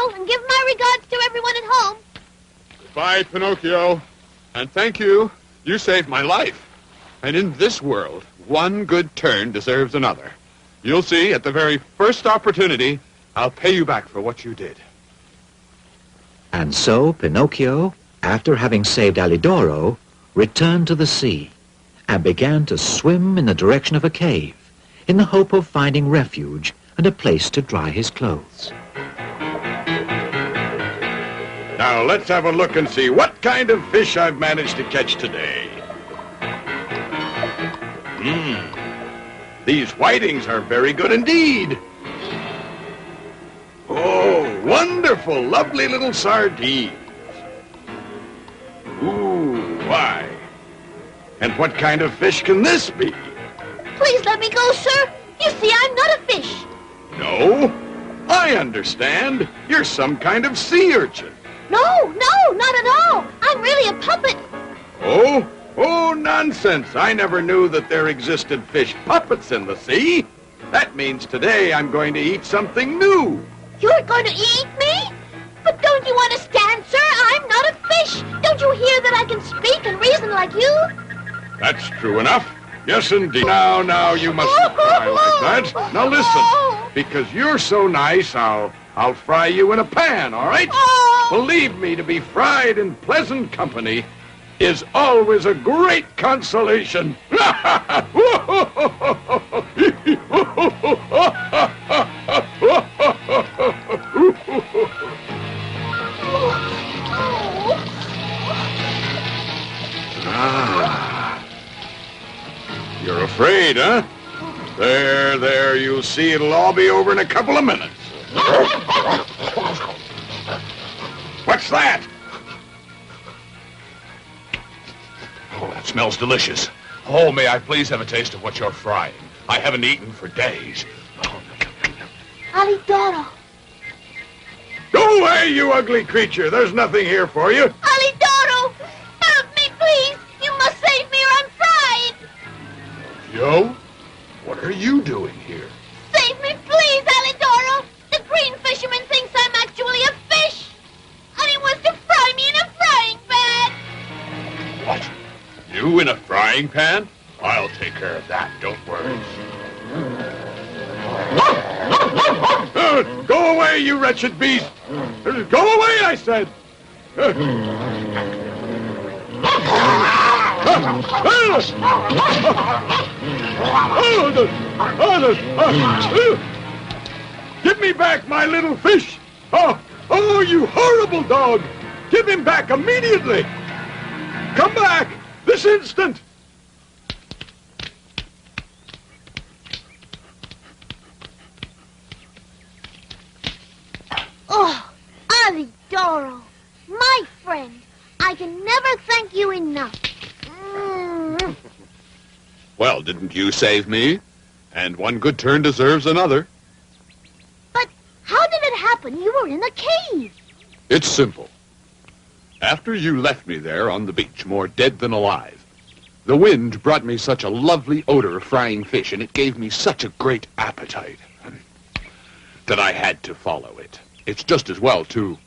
Pinocchio, and give my regards to everyone at home. Goodbye, Pinocchio. And thank you. You saved my life. And in this world, one good turn deserves another. You'll see, at the very first opportunity, I'll pay you back for what you did. And so Pinocchio, after having saved Alidoro, returned to the sea and began to swim in the direction of a cave in the hope of finding refuge and a place to dry his clothes. Now let's have a look and see what kind of fish I've managed to catch today. These whitings are very good indeed. Oh, wonderful, lovely little sardines. Ooh, why? And what kind of fish can this be? Please let me go, sir. You see, I'm not a fish. No, I understand. You're some kind of sea urchin. No, not at all. I'm really a puppet. Oh, nonsense. I never knew that there existed fish puppets in the sea. That means today I'm going to eat something new. You're going to eat me? But don't you understand, sir? I'm not a fish. Don't you hear that I can speak and reason like you? That's true enough. Yes, indeed. Now, you mustn't cry like that. Now, listen. Because you're so nice, I'll fry you in a pan, all right? Believe me, to be fried in pleasant company is always a great consolation. You're afraid, huh? There, you'll see it'll all be over in a couple of minutes. What's that? Oh, that smells delicious. Oh, may I please have a taste of what you're frying? I haven't eaten for days. Oh. Alidoro. Go away, you ugly creature. There's nothing here for you. Alidoro! Help me, please! You must save me or I'm fried! Joe? What are you doing here? Save me, please, Alidoro! The green fisherman thinks I'm actually a fish! And he wants to fry me in a frying pan! What? You in a frying pan? I'll take care of that, don't worry. Go away, you wretched beast! Go away, I said! Give me back my little fish! Oh, you horrible dog! Give him back immediately! Come back! This instant! Oh, Alidoro, my friend, I can never thank you enough. Well, didn't you save me? And one good turn deserves another. But how did it happen? You were in a cave. It's simple. After you left me there on the beach, more dead than alive, the wind brought me such a lovely odor of frying fish, and it gave me such a great appetite that I had to follow it. It's just as well, too,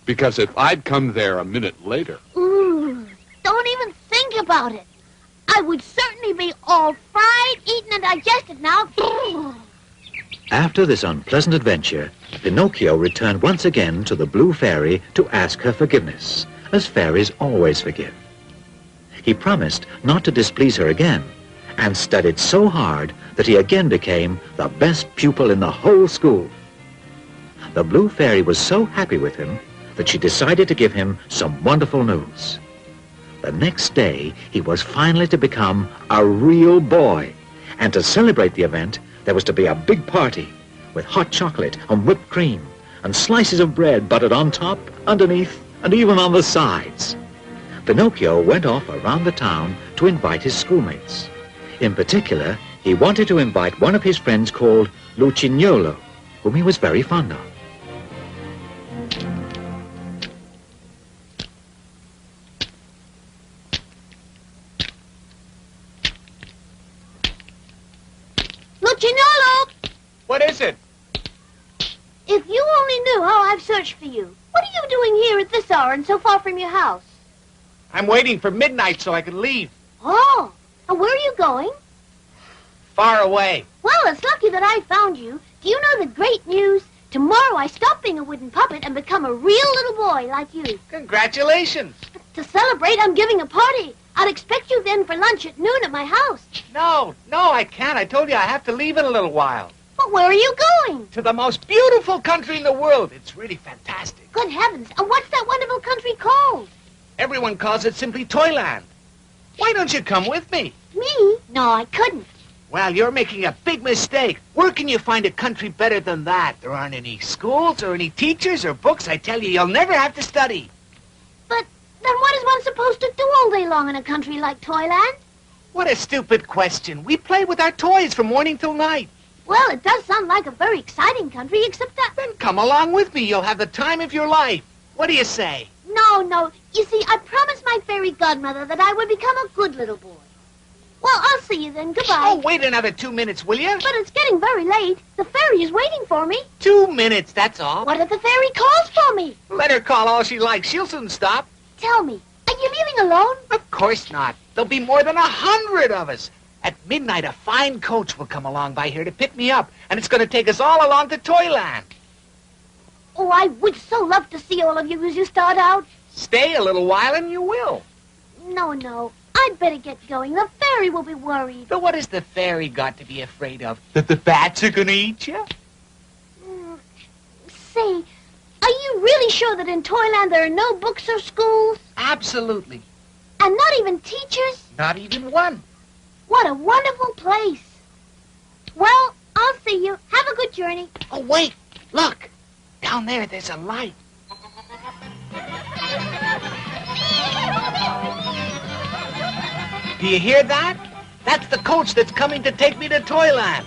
because if I'd come there a minute later... Ooh, don't even think about it. I would certainly be all fried, eaten, and digested now. After this unpleasant adventure, Pinocchio returned once again to the Blue Fairy to ask her forgiveness, as fairies always forgive. He promised not to displease her again, and studied so hard that he again became the best pupil in the whole school. The Blue Fairy was so happy with him that she decided to give him some wonderful news. The next day, he was finally to become a real boy, and to celebrate the event, there was to be a big party with hot chocolate and whipped cream and slices of bread buttered on top, underneath, and even on the sides. Pinocchio went off around the town to invite his schoolmates. In particular, he wanted to invite one of his friends called Lucignolo, whom he was very fond of. Lucignolo! What is it? If you only knew how I've searched search for you. What are you doing here at this hour and so far from your house? I'm waiting for midnight so I can leave. Oh, and where are you going? Far away. Well, it's lucky that I found you. Do you know the great news? Tomorrow I stop being a wooden puppet and become a real little boy like you. Congratulations. To celebrate, I'm giving a party. I'll expect you then for lunch at noon at my house. No, I can't. I told you I have to leave in a little while. But where are you going? To the most beautiful country in the world. It's really fantastic. Good heavens, and what's that wonderful country called? Everyone calls it simply Toyland. Why don't you come with me? Me? No, I couldn't. Well, you're making a big mistake. Where can you find a country better than that? There aren't any schools or any teachers or books. I tell you, you'll never have to study. But then what is one supposed to do all day long in a country like Toyland? What a stupid question. We play with our toys from morning till night. Well, it does sound like a very exciting country, except that... Then come along with me. You'll have the time of your life. What do you say? No. You see, I promised my fairy godmother that I would become a good little boy. Well, I'll see you then. Goodbye. Oh, wait another 2 minutes, will you? But it's getting very late. The fairy is waiting for me. 2 minutes, that's all. What if the fairy calls for me? Let her call all she likes. She'll soon stop. Tell me, are you leaving alone? Of course not. There'll be more than 100 of us. At midnight, a fine coach will come along by here to pick me up, and it's going to take us all along to Toyland. Oh, I would so love to see all of you as you start out. Stay a little while and you will. No. I'd better get going. The fairy will be worried. But what has the fairy got to be afraid of? That the bats are going to eat you? Say, are you really sure that in Toyland there are no books or schools? Absolutely. And not even teachers? Not even one. What a wonderful place. Well, I'll see you. Have a good journey. Oh, wait. Look. Down there's a light. Do you hear that? That's the coach that's coming to take me to Toyland.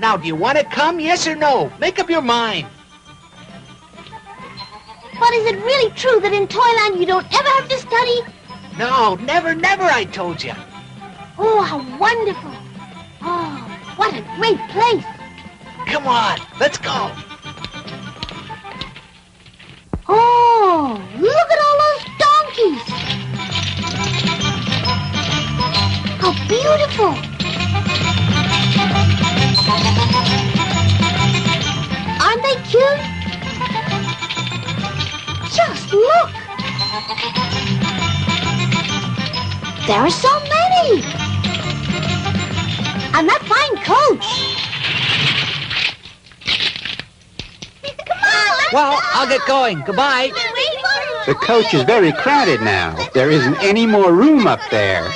Now, do you want to come, yes or no? Make up your mind. But is it really true that in Toyland you don't ever have to study? No, never, I told you. Oh, how wonderful. Oh, what a great place. Come on, let's go. Oh, look at all those donkeys. How beautiful. Aren't they cute? Just look. There are so many. And that fine coach. Come on, let's Well, go. I'll get going. Goodbye. The coach is very crowded now. There isn't any more room up there.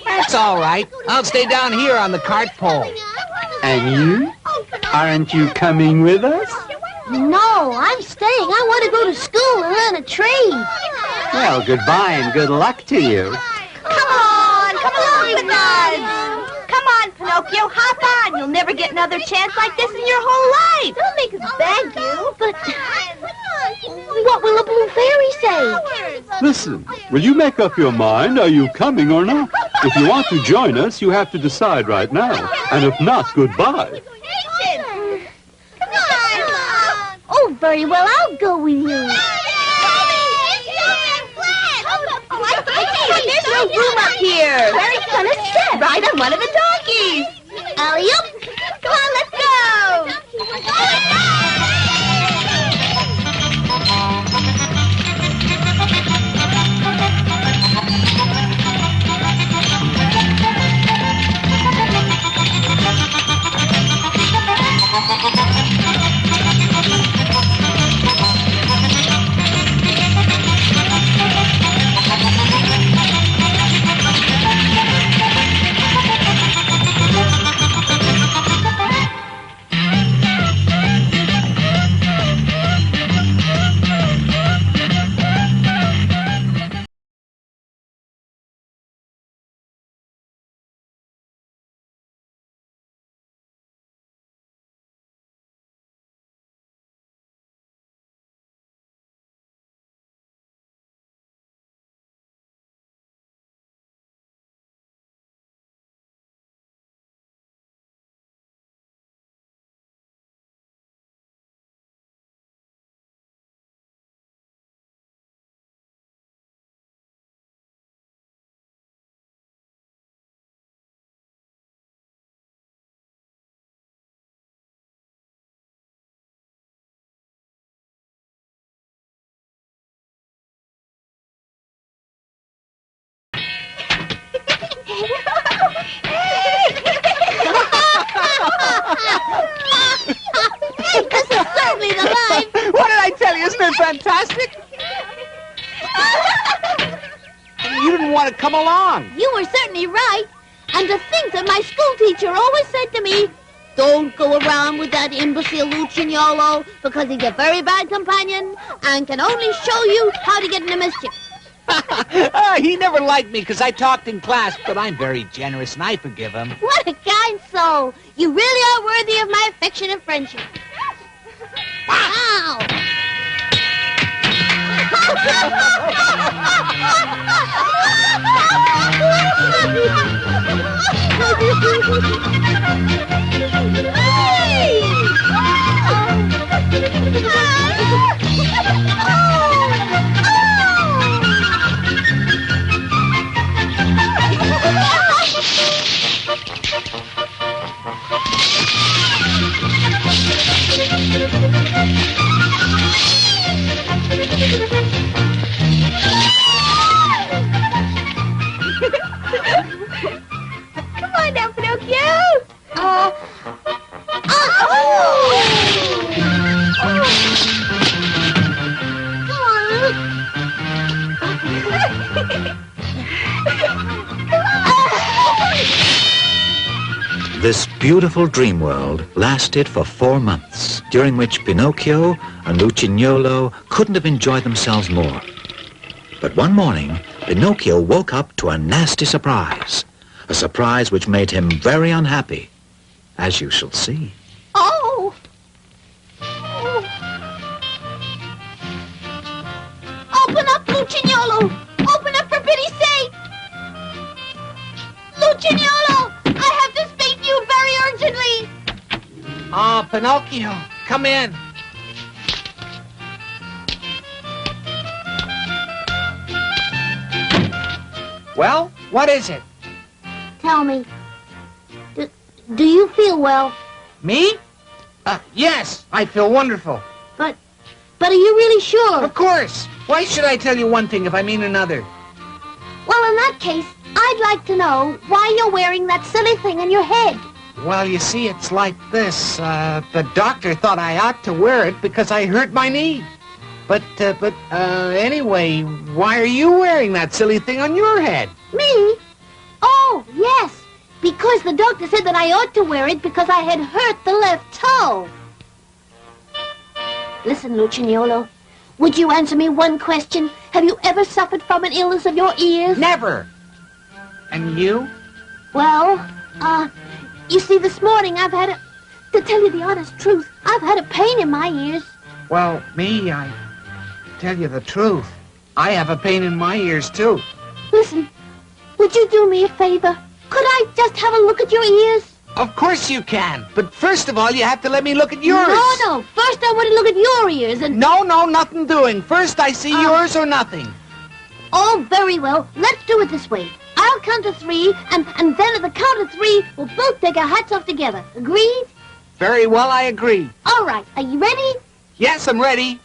That's all right. I'll stay down here on the cart pole. And you? Aren't you coming with us? No, I'm staying. I want to go to school and learn a trade. Well, goodbye and good luck to you. Come along with us. Come on, Pinocchio, hop on. You'll never get another chance like this in your whole life. Don't make us beg you, but what will the blue fairy say? Listen, will you make up your mind? Are you coming or not? If you want to join us, you have to decide right now. And if not, goodbye. Oh, very well, I'll go with you. There's no room up here. Where are you gonna sit? Ride on one of the donkeys. Alley-oop. Come on, let's go. fantastic? You didn't want to come along. You were certainly right. And to think that my school teacher always said to me, don't go around with that imbecile Lucignolo because he's a very bad companion and can only show you how to get into mischief. He never liked me because I talked in class, but I'm very generous and I forgive him. What a kind soul. You really are worthy of my affection and friendship. Wow. Come on now, Pinocchio. This beautiful dream world lasted for 4 months, during which Pinocchio and Lucignolo couldn't have enjoyed themselves more. But one morning, Pinocchio woke up to a nasty surprise. A surprise which made him very unhappy, as you shall see. Oh! Open up, Lucignolo! Open up for pity's sake! Lucignolo! I have to speak to you very urgently! Oh, Pinocchio, come in. Well, what is it? Tell me, do you feel well? Me? Yes, I feel wonderful. But are you really sure? Of course. Why should I tell you one thing if I mean another? Well, in that case, I'd like to know why you're wearing that silly thing on your head. Well, you see, it's like this. The doctor thought I ought to wear it because I hurt my knee. But anyway, why are you wearing that silly thing on your head? Me? Oh, yes. Because the doctor said that I ought to wear it because I had hurt the left toe. Listen, Lucignolo, would you answer me one question? Have you ever suffered from an illness of your ears? Never. And you? Well, you see, this morning to tell you the honest truth, I've had a pain in my ears. Well, me, I tell you the truth. I have a pain in my ears, too. Listen, would you do me a favor? Could I just have a look at your ears? Of course you can. But first of all, you have to let me look at yours. No. First I want to look at your ears and... No, nothing doing. First I see yours or nothing. Oh, very well. Let's do it this way. I'll count to 3, and then at the count of 3, we'll both take our hats off together. Agreed? Very well, I agree. All right. Are you ready? Yes, I'm ready.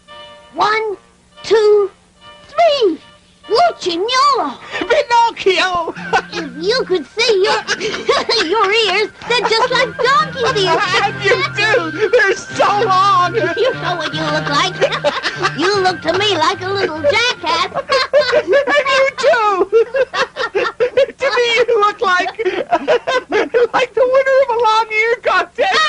1, 2, 3. Lucignolo! Pinocchio! If you could see your ears, they're just like donkey's ears. And you do! They're so long! You know what you look like. You look to me like a little jackass. And you too! To me, you look like the winner of a long-ear contest.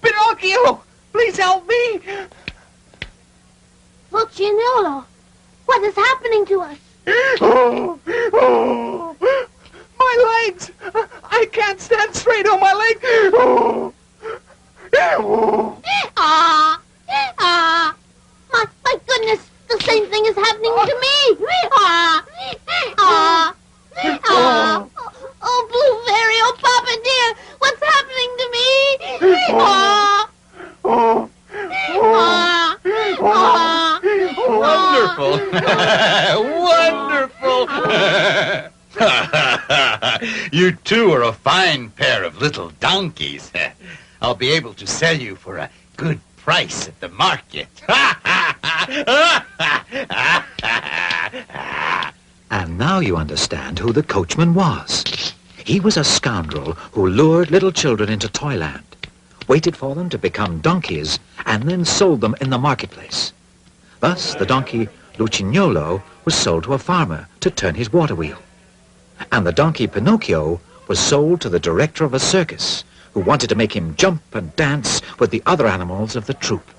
Pinocchio, please help me. Lucignolo, what is happening to us? My legs! I can't stand straight on my legs. My goodness, the same thing is happening to me. Oh, Blue Fairy, oh, Papa dear, what's happening to me? Wonderful! You two are a fine pair of little donkeys. I'll be able to sell you for a good price at the market. And now you understand who the coachman was. He was a scoundrel who lured little children into Toyland, waited for them to become donkeys, and then sold them in the marketplace. Thus, the donkey Lucignolo was sold to a farmer to turn his water wheel. And the donkey Pinocchio was sold to the director of a circus, who wanted to make him jump and dance with the other animals of the troupe.